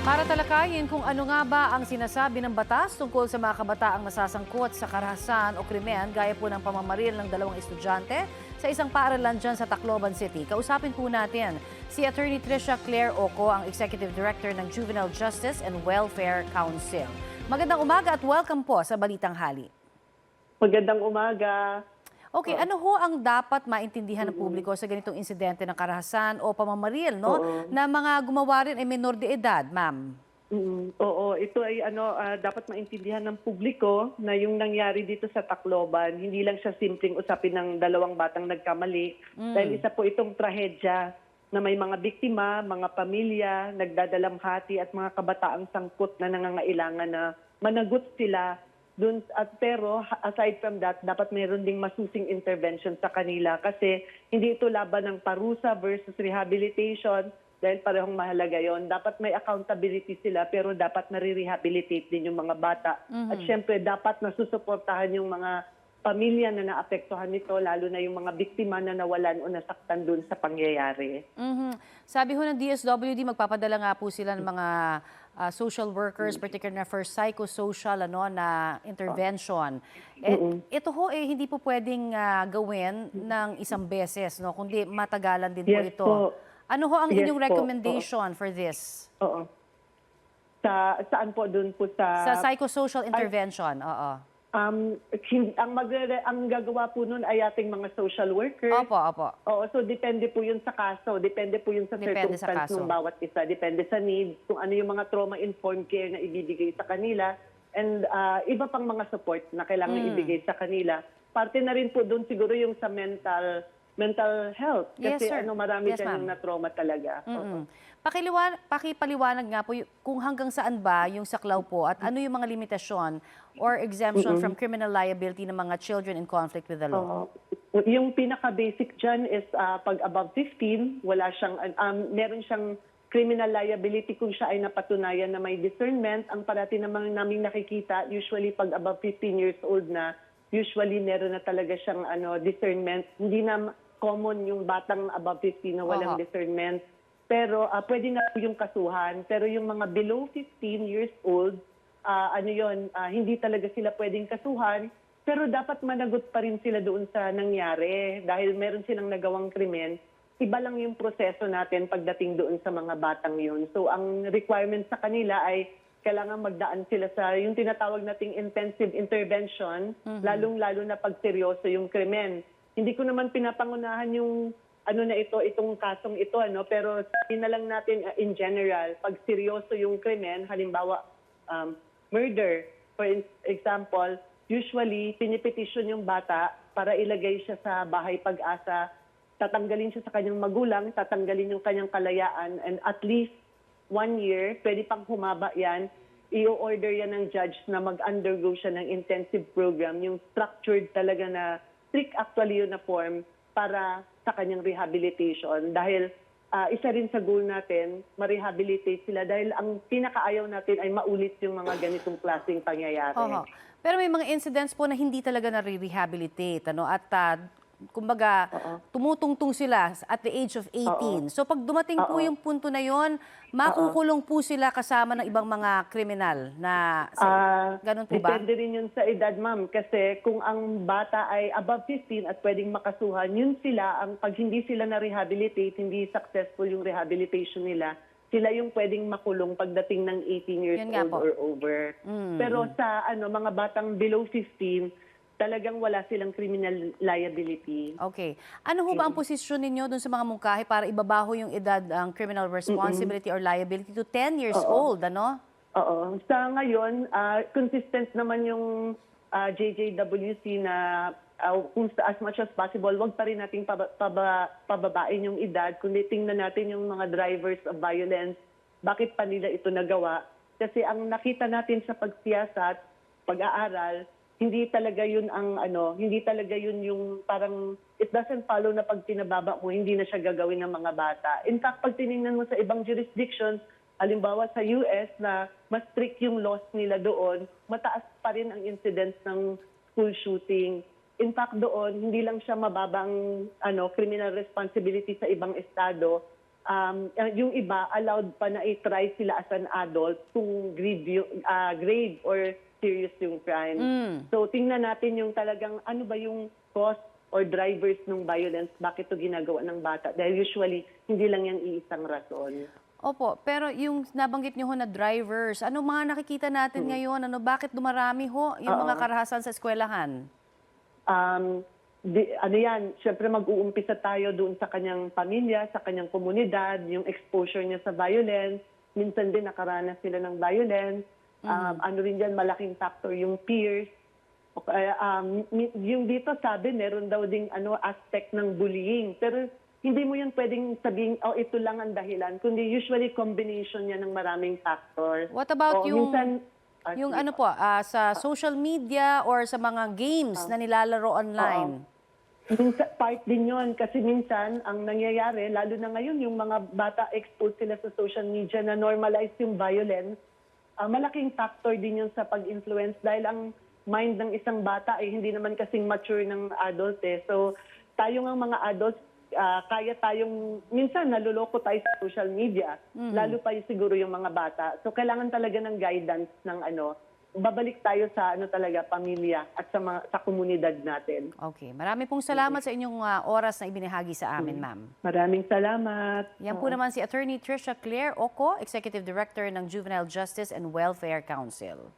Para talakayin kung ano nga ba ang sinasabi ng batas tungkol sa mga kabataang nasasangkot sa karahasan o krimen gaya po ng pamamaril ng dalawang estudyante sa isang paaralan dyan sa Tacloban City. Kausapin po natin si Attorney Tricia Claire Oco, ang Executive Director ng Juvenile Justice and Welfare Council. Magandang umaga at welcome po sa Balitang Hali. Magandang umaga. Okay, ano ho ang dapat maintindihan ng publiko sa ganitong insidente ng karahasan o pamamaril, no? Oo. Na mga gumawa rin ay menor de edad, ma'am. Oo, ito ay dapat maintindihan ng publiko na yung nangyari dito sa Tacloban, hindi lang siya simpleng usapin ng dalawang batang nagkamali. Dahil isa po itong trahedya na may mga biktima, mga pamilya, nagdadalamhati at mga kabataang sangkot na nangangailangan na managot sila dun. Pero aside from that, dapat meron ding masusing intervention sa kanila kasi hindi ito laban ng parusa versus rehabilitation dahil parehong mahalaga yon. Dapat may accountability sila pero dapat nare-rehabilitate din yung mga bata. At syempre dapat nasusuportahan yung mga pamilya na naapektuhan nito, lalo na yung mga biktima na nawalan o nasaktan dun sa pangyayari. Sabi ho ng DSWD, magpapadala nga po sila ng mga social workers, particularly na for psychosocial na intervention. Ito ho hindi po pwedeng gawin ng isang beses, no? Kundi matagalan din po Yes ito. po. Ano ho ang Yes inyong po. recommendation for this? Oo. Saan po dun po Sa psychosocial intervention, oo. Ang gagawa po nun ay ating mga social workers. Opo. Oo, so depende po yun sa kaso, depende po yun sa Depende sa circumstance kaso. ng bawat isa, depende sa needs, kung ano yung mga trauma-informed care na ibibigay sa kanila, and iba pang mga support na kailangan ibigay sa kanila. Parte na rin po doon siguro yung sa mental health, Yes, kasi sir. marami Yes, dyan ma'am. yung na-trauma talaga. Oo. Pakipaliwanag nga po kung hanggang saan ba yung saklaw po at ano yung mga limitasyon or exemption from criminal liability ng mga children in conflict with the law. Yung pinaka-basic dyan is pag above 15, wala siyang, meron siyang criminal liability kung siya ay napatunayan na may discernment. Ang parati naman namin nakikita, usually pag above 15 years old na, usually meron na talaga siyang discernment. Hindi na common yung batang above 15 na walang discernment. Pero pwede na po yung kasuhan. Pero yung mga below 15 years old, hindi talaga sila pwedeng kasuhan. Pero dapat managot pa rin sila doon sa nangyari. Dahil meron silang nagawang krimen, iba lang yung proseso natin pagdating doon sa mga batang yun. So ang requirement sa kanila ay kailangan magdaan sila sa yung tinatawag nating intensive intervention, lalong-lalo na pag seryoso yung krimen. Hindi ko naman pinapangunahan yung itong kasong ito, pero sabi na lang natin in general, pag seryoso yung krimen, halimbawa murder, for example, usually pinipetition yung bata para ilagay siya sa bahay pag-asa, tatanggalin siya sa kanyang magulang, tatanggalin yung kanyang kalayaan, and at least 1 year, pwede pang humaba yan, i-order yan ng judge na mag-undergo siya ng intensive program, yung structured talaga na strict actually uniform para sa kanyang rehabilitation. Dahil isa rin sa goal natin, ma-rehabilitate sila dahil ang pinakaayaw natin ay maulit yung mga ganitong klaseng pangyayari. Pero may mga incidents po na hindi talaga nare-rehabilitate, at kumbaga, tumutungtong sila at the age of 18. So pag dumating po yung punto na yon, makukulong po sila kasama ng ibang mga kriminal na ganun po ba? Depende rin yun sa edad, ma'am. Kasi kung ang bata ay above 15 at pwedeng makasuhan, yun sila, pag hindi sila na-rehabilitate, hindi successful yung rehabilitation nila, sila yung pwedeng makulong pagdating ng 18 years old or over. Pero sa mga batang below 15, talagang wala silang criminal liability. Okay. Ano ho ba ang posisyon ninyo dun sa mga mungkahi para ibabaho yung edad ang criminal responsibility or liability to 10 years old, Oo. Sa ngayon, consistent naman yung JJWC na kung as much as possible, wag pa rin nating pababain yung edad, kundi tingnan natin yung mga drivers of violence, bakit pa nila ito nagawa. Kasi ang nakita natin sa pagsiyasat, pag-aaral, hindi talaga yun yung parang it doesn't follow na pag pinababa mo, hindi na siya gagawin ng mga bata. In fact, pag tinignan mo sa ibang jurisdictions, halimbawa sa US na mas strict yung laws nila doon, mataas pa rin ang incidence ng school shooting. In fact, doon, hindi lang siya mababang criminal responsibility sa ibang estado, yung iba allowed pa na i-try sila as an adult kung grave or serious yung crime. So tingnan natin yung talagang ano ba yung cause or drivers ng violence, bakit ito ginagawa ng bata. Dahil usually, hindi lang yan iisang rason. Opo, pero yung nabanggit niyo ho na drivers, ano mga nakikita natin ngayon? Bakit dumarami ho yung mga karahasan sa eskwelahan? Ano yan, syempre mag-uumpisa tayo doon sa kanyang pamilya, sa kanyang komunidad, yung exposure niya sa violence. Minsan din nakaranas sila ng violence. Ano rin dyan, malaking factor yung peers. Yung dito sabi, meron daw ding aspect ng bullying. Pero hindi mo yan pwedeng sabihin, ito lang ang dahilan. Kundi usually combination yan ng maraming factor. What about Minsan, sa social media or sa mga games na nilalaro online? Minsan, part din yun. Kasi minsan, ang nangyayari, lalo na ngayon, yung mga bata exposed sila sa social media na normalize yung violence. Malaking factor din yun sa pag-influence dahil ang mind ng isang bata ay hindi naman kasing mature ng adult eh. So, tayo ng mga adults, kaya tayong, minsan naluloko tayo sa social media, lalo pa siguro yung mga bata. So, kailangan talaga ng guidance ng babalik tayo sa pamilya at sa komunidad natin. Okay. Marami pong salamat sa inyong oras na ibinahagi sa amin, ma'am. Maraming salamat. Yan po naman si Attorney Trisha Claire Oco, Executive Director ng Juvenile Justice and Welfare Council.